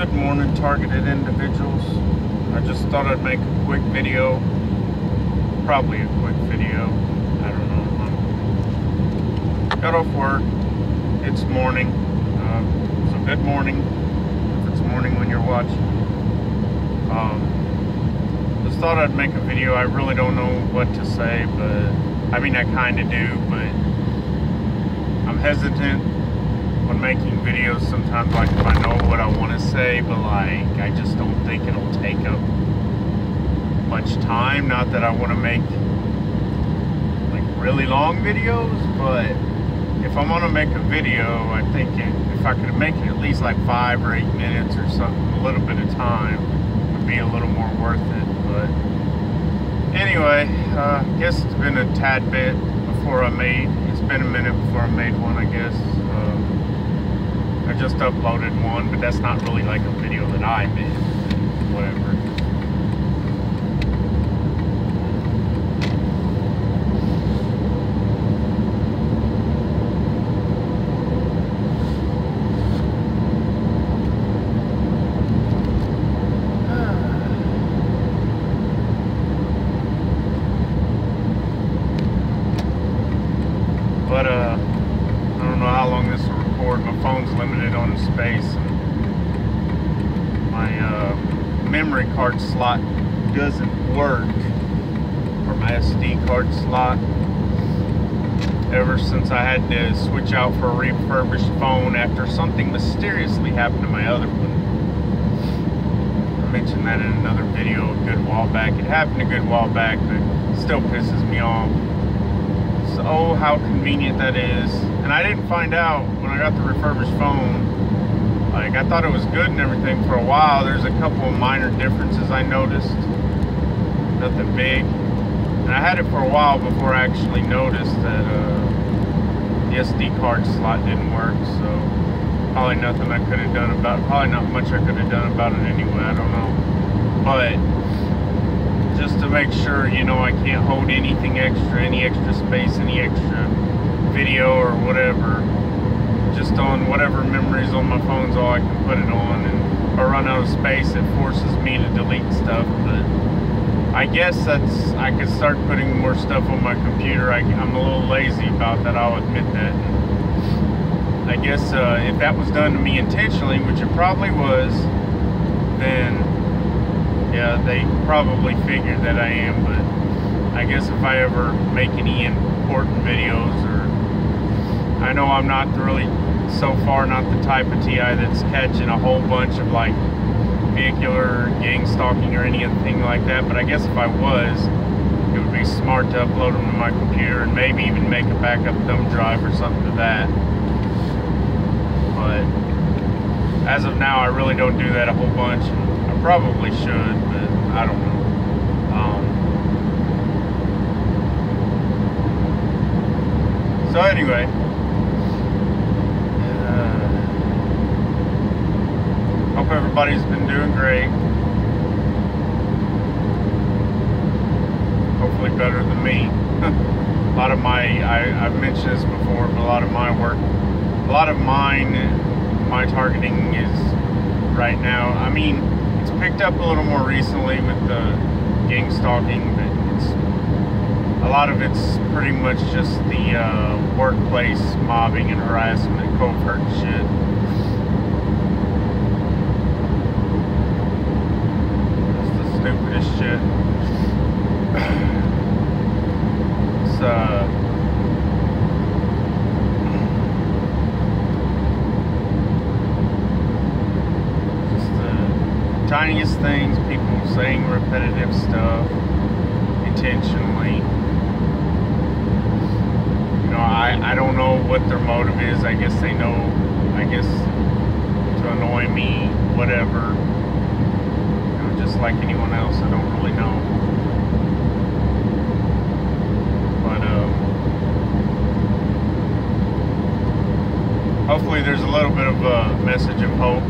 Good morning, targeted individuals. I just thought I'd make a quick video. Probably a quick video. I don't know. Got off work. It's morning. So good morning. If it's morning when you're watching. Just thought I'd make a video. I really don't know what to say, but I mean I kind of do, but I'm hesitant when making videos sometimes, like if I know what I want to say, but like I just don't think it'll take up much time. Not that I want to make like really long videos, but if I'm gonna make a video, I think if I could make it at least like 5 or 8 minutes or something, a little bit of time would be a little more worth it. But anyway, I guess it's been a tad bit before it's been a minute before I made one, I guess. I just uploaded one, but that's not really like a video that I made. Whatever. But I don't know how long this will record. My phone's limited on space. My memory card slot doesn't work, or my SD card slot. Ever since I had to switch out for a refurbished phone after something mysteriously happened to my other one. I mentioned that in another video a good while back. It happened a good while back, but it still pisses me off. Oh, how convenient that is. And I didn't find out when I got the refurbished phone. Like, I thought it was good and everything for a while. There's a couple of minor differences I noticed. Nothing big. And I had it for a while before I actually noticed that the SD card slot didn't work. So probably nothing I could have done about it. Probably not much I could have done about it anyway. I don't know. But just to make sure, you know, I can't hold anything extra, any extra space, any extra video or whatever. Just on whatever memories on my phone's all I can put it on. And if I run out of space, it forces me to delete stuff. But I guess I could start putting more stuff on my computer. I'm a little lazy about that, I'll admit that. I guess if that was done to me intentionally, which it probably was, then yeah, they probably figured that I am. But I guess if I ever make any important videos, or I know I'm not really, so far, not the type of TI that's catching a whole bunch of like vehicular gang stalking or anything like that, but I guess if I was, it would be smart to upload them to my computer and maybe even make a backup thumb drive or something to that. But as of now, I really don't do that a whole bunch. I probably should, but I don't know. So anyway, hope everybody's been doing great. Hopefully better than me. A lot of I've mentioned this before, but a lot of my work, my targeting is right now. I mean, it's picked up a little more recently with the gang stalking, but a lot of it's pretty much just the workplace mobbing and harassment, covert shit. It's the stupidest shit. It's just the tiniest things, people saying repetitive stuff intentionally. I don't know what their motive is. I guess they know, to annoy me, whatever. Just like anyone else, I don't really know. But hopefully there's a little bit of a message of hope.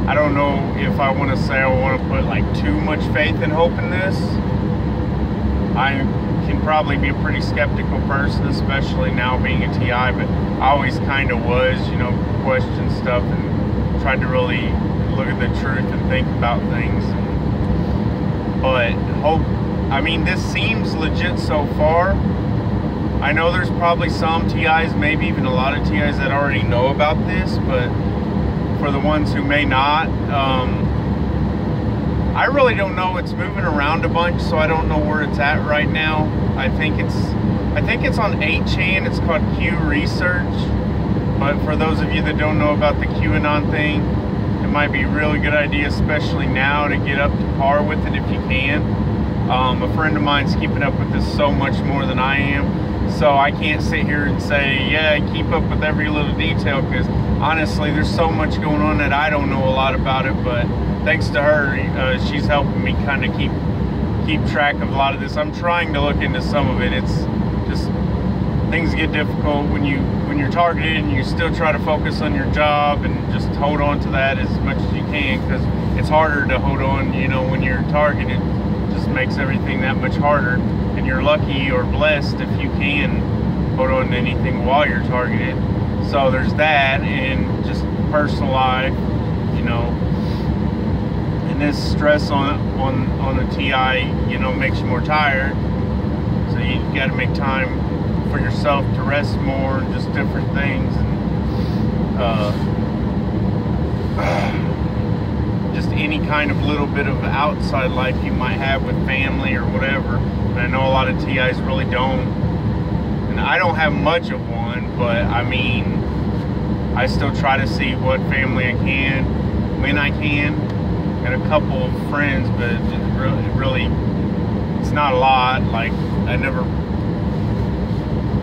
I don't know if I want to say I want to put like too much faith and hope in this. I can can probably be a pretty skeptical person, especially now being a TI, but I always kind of was, you know, question stuff and tried to really look at the truth and think about things. But I mean, this seems legit so far. I know there's probably some TIs, maybe even a lot of TIs that already know about this, but for the ones who may not, I really don't know. It's moving around a bunch, so I don't know where it's at right now. I think it's on 8chan. It's called QResearch. But for those of you that don't know about the QAnon thing, it might be a really good idea, especially now, to get up to par with it if you can. A friend of mine's keeping up with this so much more than I am, so I can't sit here and say, yeah, keep up with every little detail, because honestly, there's so much going on that I don't know a lot about it. But thanks to her, she's helping me kind of keep track of a lot of this. I'm trying to look into some of it. It's just, things get difficult when you're targeted, and you still try to focus on your job and just hold on to that as much as you can, because it's harder to hold on, you know, when you're targeted. It just makes everything that much harder, and you're lucky or blessed if you can hold on to anything while you're targeted. So there's that, and just personal life, you know, and this stress on a TI, you know, makes you more tired. So you got to make time for yourself to rest more, and just different things, and just any kind of little bit of outside life you might have with family or whatever. And I know a lot of TIs really don't, and I don't have much of one, but I mean, I still try to see what family I can, when I can, and a couple of friends, but it really, it's not a lot. Like,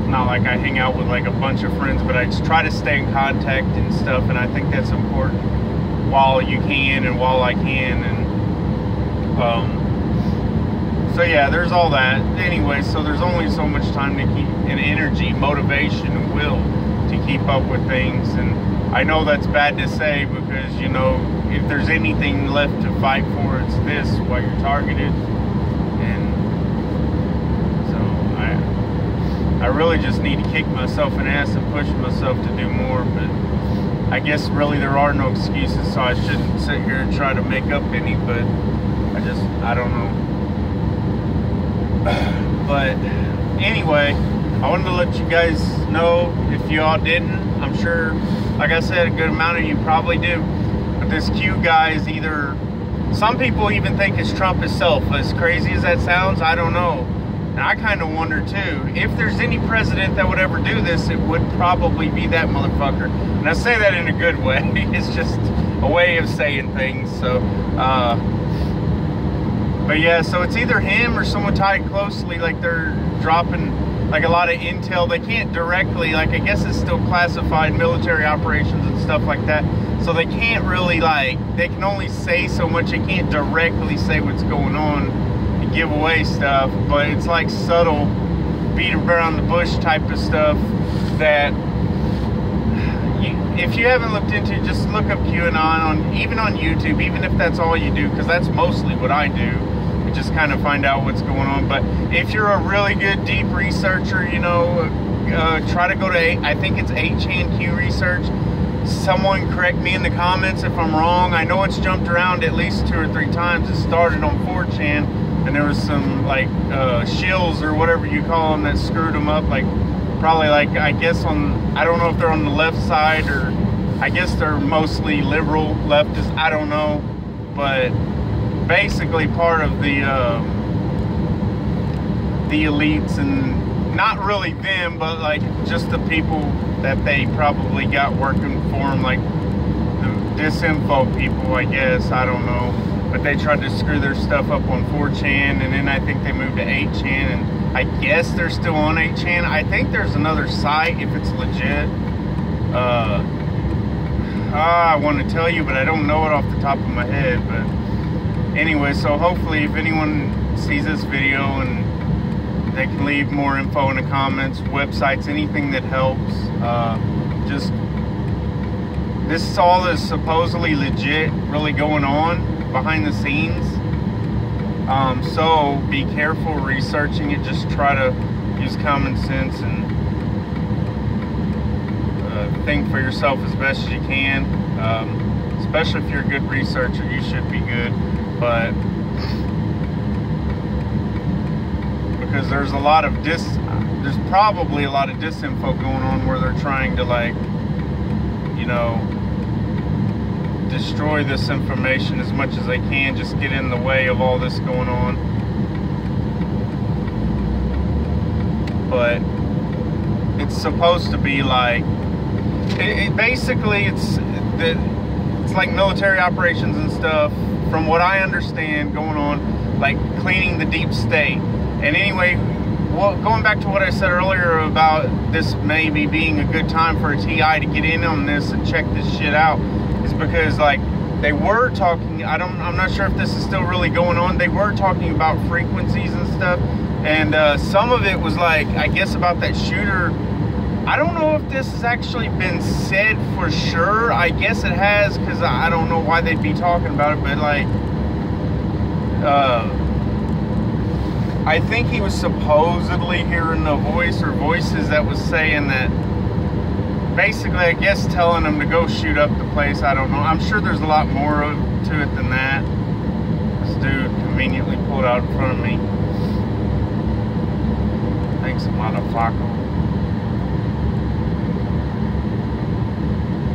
not like I hang out with like a bunch of friends, but I just try to stay in contact and stuff, and I think that's important while you can and while I can. And so yeah, there's all that. Anyway, so there's only so much time to keep, and energy, motivation, and will to keep up with things. And I know that's bad to say, because, you know, if there's anything left to fight for, it's this while you're targeted. And I really just need to kick myself in the ass and push myself to do more. But I guess really there are no excuses, so I shouldn't sit here and try to make up any, but I don't know. But anyway, I wanted to let you guys know, if you all didn't, I'm sure, like I said, a good amount of you probably do, but this Q guy is either, some people even think it's Trump himself. As crazy as that sounds, I don't know. And I kind of wonder too, if there's any president that would ever do this, it would probably be that motherfucker. And I say that in a good way. It's just a way of saying things. So, but yeah, so it's either him or someone tied closely, like they're dropping like a lot of intel. They can't directly, like, I guess it's still classified military operations and stuff like that. So they can't really, like, they can only say so much. They can't directly say what's going on, give away stuff, but it's like subtle, beat around the bush type of stuff that if you haven't looked into, just look up QAnon even on YouTube, even if that's all you do, because that's mostly what I do, and just kind of find out what's going on. But if you're a really good deep researcher, you know, try to go to, I think it's 8chan QResearch. Someone correct me in the comments if I'm wrong. I know it's jumped around at least 2 or 3 times. It started on 4chan. And there was some, like, shills or whatever you call them that screwed them up. Like, probably, like, I guess I don't know if they're on the left side, or I guess they're mostly liberal leftists. I don't know. But basically part of the elites, and not really them, but, like, just the people that they probably got working for them, like the disinfo people, I guess. I don't know. But they tried to screw their stuff up on 4chan, and then I think they moved to 8chan, and I guess they're still on 8chan. I think there's another site, if it's legit. I want to tell you, but I don't know it off the top of my head. But anyway, so hopefully if anyone sees this video, and they can leave more info in the comments, websites, anything that helps. Just, this all is supposedly legit, really going on behind the scenes, So be careful researching it. Just try to use common sense and think for yourself as best as you can. Especially if you're a good researcher, you should be good. But because there's a lot of there's probably a lot of disinfo going on where they're trying to, like, you know, destroy this information as much as they can, just get in the way of all this going on. But it's supposed to be like, basically it's like military operations and stuff, from what I understand, going on, like cleaning the deep state. And anyway, well, going back to what I said earlier about this maybe being a good time for a TI to get in on this and check this shit out, is because, like, they were talking, I'm not sure if this is still really going on, they were talking about frequencies and stuff, and some of it was like, I guess, about that shooter. I don't know if this has actually been said for sure. I guess it has, because I don't know why they'd be talking about it, but, like, I think he was supposedly hearing a voice or voices that was saying that, basically, I guess, telling him to go shoot up the place. I don't know. I'm sure there's a lot more to it than that. This dude conveniently pulled out in front of me. Thanks a motherfucker.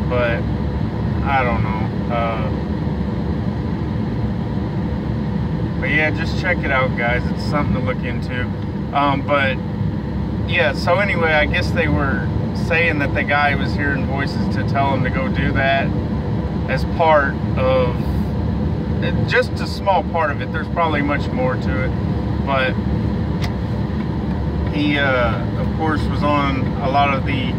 But I don't know. But yeah, just check it out, guys. It's something to look into. But yeah, so anyway, I guess they were saying that the guy was hearing voices to tell him to go do that as part of, just a small part of it. There's probably much more to it. But he, of course, was on a lot of the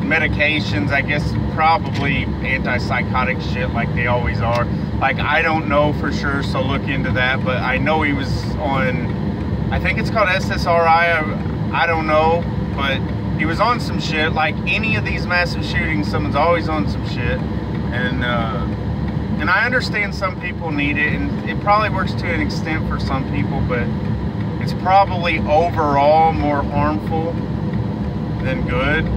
medications, I guess, probably antipsychotic shit like they always are. Like, I don't know for sure, so look into that, but I know he was on, I think it's called SSRI, I don't know, but he was on some shit. Like any of these massive shootings, someone's always on some shit, and I understand some people need it, and it probably works to an extent for some people, but it's probably overall more harmful than good,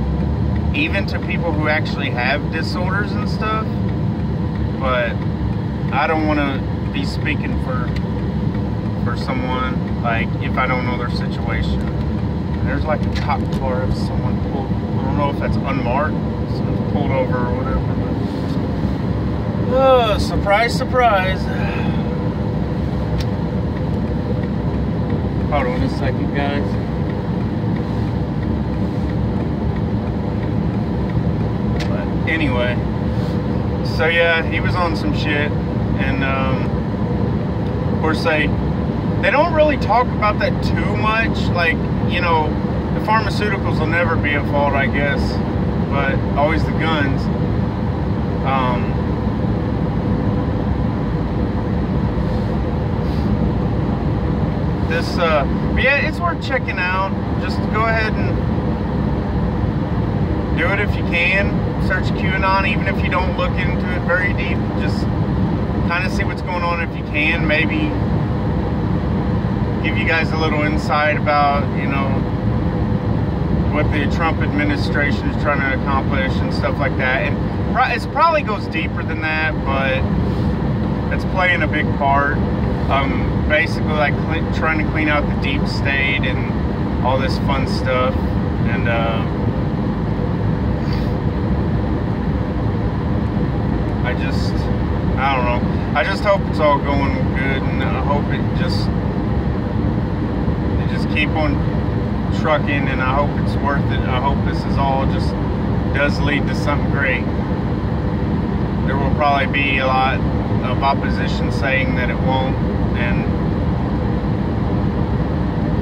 even to people who actually have disorders and stuff. But I don't want to be speaking for someone, like, if I don't know their situation. And there's like a cop car if someone pulled, I don't know if that's unmarked, someone's pulled over or whatever, but oh, surprise, surprise. Hold on a second, guys. Anyway, so yeah, he was on some shit, and of course they don't really talk about that too much. Like, you know, the pharmaceuticals will never be at fault, I guess, but always the guns. But yeah, it's worth checking out. Just go ahead and do it if you can. Search QAnon, even if you don't look into it very deep. Just kind of see what's going on if you can. Maybe give you guys a little insight about, you know, what the Trump administration is trying to accomplish and stuff like that. And it probably goes deeper than that, but it's playing a big part. Basically, like trying to clean out the deep state and all this fun stuff. And I don't know. I just hope it's all going good, and I hope they just keep on trucking, and I hope it's worth it. I hope this is all just does lead to something great. There will probably be a lot of opposition saying that it won't,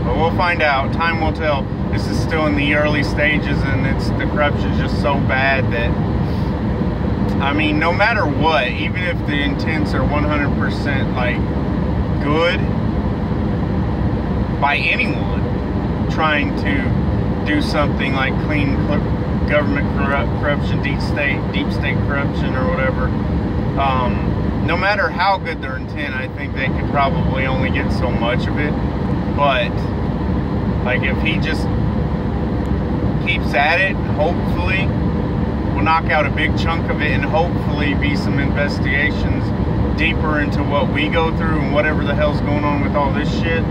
but we'll find out. Time will tell. This is still in the early stages, and the corruption is just so bad that, I mean, no matter what, even if the intents are 100% like good by anyone trying to do something like clean government corruption, deep state corruption or whatever, no matter how good their intent, I think they could probably only get so much of it. But like if he just keeps at it, hopefully we'll knock out a big chunk of it, and hopefully be some investigations deeper into what we go through and whatever the hell's going on with all this shit.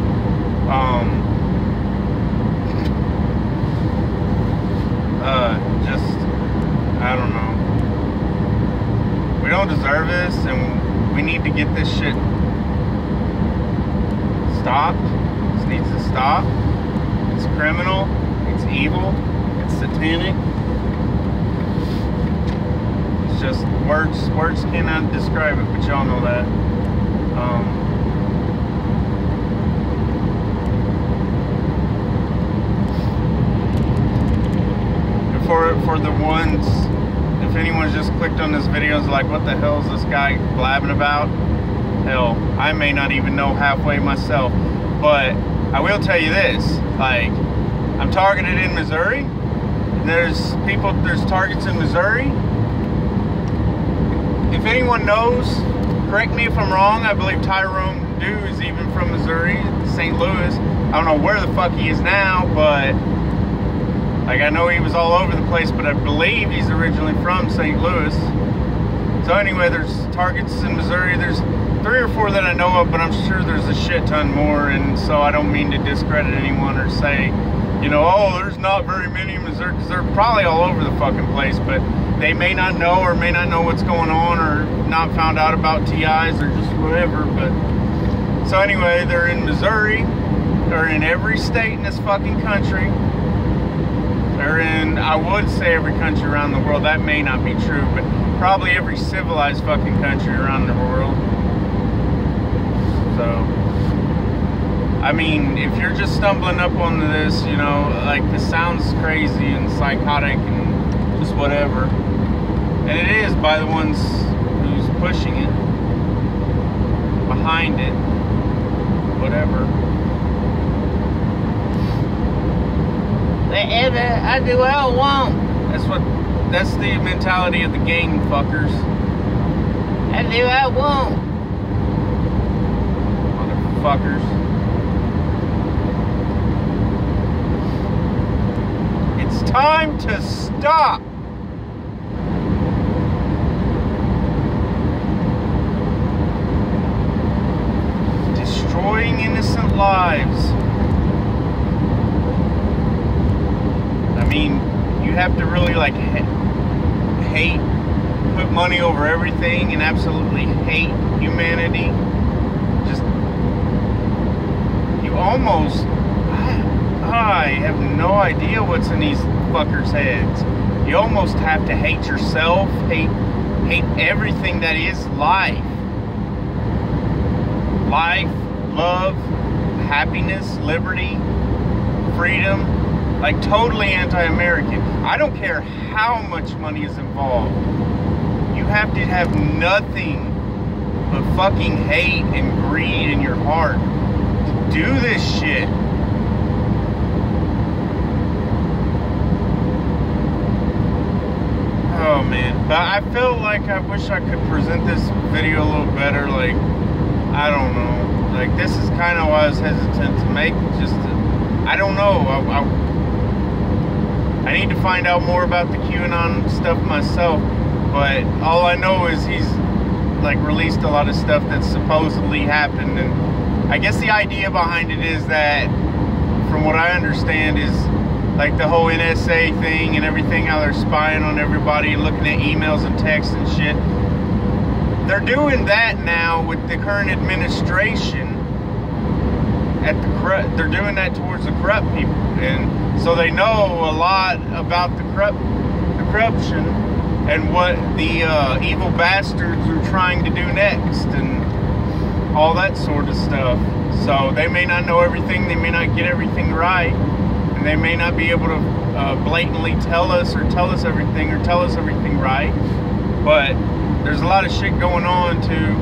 Just, I don't know. We don't deserve this, and we need to get this shit stopped. This needs to stop. It's criminal. It's evil. It's satanic. It's just words cannot describe it, but y'all know that. For the ones, if anyone's just clicked on this video and is like, what the hell is this guy blabbing about? Hell, I may not even know halfway myself. But I will tell you this, like, I'm targeted in Missouri. There's targets in Missouri. If anyone knows, correct me if I'm wrong, I believe Tyrone Dew is even from Missouri, St. Louis. I don't know where the fuck he is now, but like, I know he was all over the place, but I believe he's originally from St. Louis. So anyway, there's targets in Missouri. There's 3 or 4 that I know of, but I'm sure there's a shit ton more. And so I don't mean to discredit anyone or say, you know, oh, there's not very many in Missouri, because they're probably all over the fucking place. But they may not know, or may not know what's going on, or not found out about TIs, or just whatever. But so anyway, they're in Missouri. They're in every state in this fucking country. They're in, I would say, every country around the world. That may not be true, but probably every civilized fucking country around the world. So, I mean, if you're just stumbling up onto this, you know, like, this sounds crazy and psychotic and just whatever. And it is by the ones who's pushing it, behind it, whatever. Whatever I do, what I want. That's the mentality of the gang, fuckers. I do what I want. Motherfuckers. It's time to stop. Destroying innocent lives. I mean, you have to really, like, hate, put money over everything, and absolutely hate humanity. Just, you almost, I have no idea what's in these fuckers' heads. You almost have to hate yourself, hate everything that is life. Life, love, happiness, liberty, freedom. Like, totally anti-American. I don't care how much money is involved. You have to have nothing but fucking hate and greed in your heart to do this shit. Oh, man. But I feel like I wish I could present this video a little better. Like, I don't know. Like, this is kind of why I was hesitant to make. Just to, I don't know. I need to find out more about the QAnon stuff myself, but all I know is he's, like, released a lot of stuff that supposedly happened, and I guess the idea behind it is that, from what I understand, is, like, the whole NSA thing and everything, how they're spying on everybody and looking at emails and texts and shit. They're doing that now with the current administration. They're doing that towards the corrupt people, and so they know a lot about the corruption and what the evil bastards are trying to do next, and all that sort of stuff. So they may not know everything, they may not get everything right, and they may not be able to blatantly tell us everything right. But there's a lot of shit going on to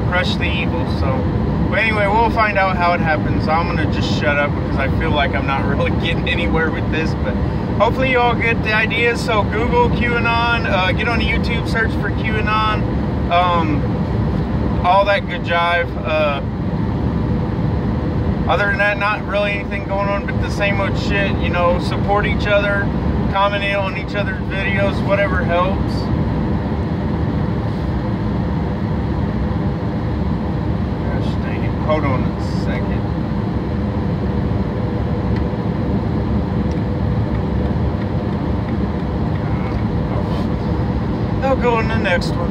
crush the evil. So. But anyway, we'll find out how it happens. I'm going to just shut up because I feel like I'm not really getting anywhere with this. But hopefully you all get the idea. So Google QAnon. Get on YouTube, search for QAnon. all that good jive. Other than that, not really anything going on but the same old shit. You know, support each other, commenting on each other's videos, whatever helps. Gosh dang it. Hold on a second. I'll go on the next one.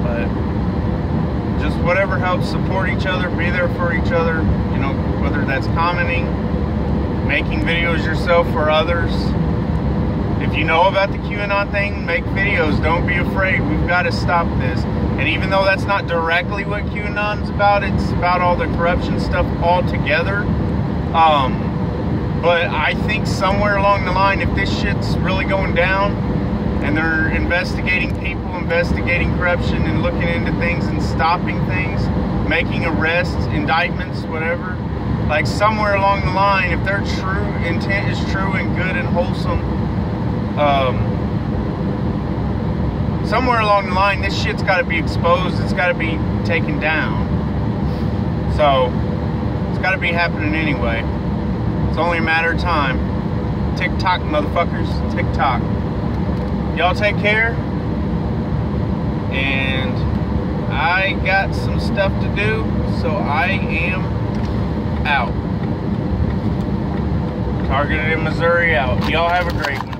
But just whatever helps, support each other, be there for each other, you know, whether that's commenting, making videos yourself for others. If you know about the QAnon thing, make videos. Don't be afraid. We've got to stop this. And even though that's not directly what QAnon's about, it's about all the corruption stuff altogether. But I think somewhere along the line, if this shit's really going down and they're investigating people, investigating corruption and looking into things and stopping things, making arrests, indictments, whatever, like somewhere along the line, if their true intent is true and good and wholesome, somewhere along the line, this shit's got to be exposed. It's got to be taken down. So it's got to be happening anyway. It's only a matter of time. TikTok, motherfuckers. TikTok. Y'all take care. And I got some stuff to do, so I am out. Targeted in Missouri out. Y'all have a great one.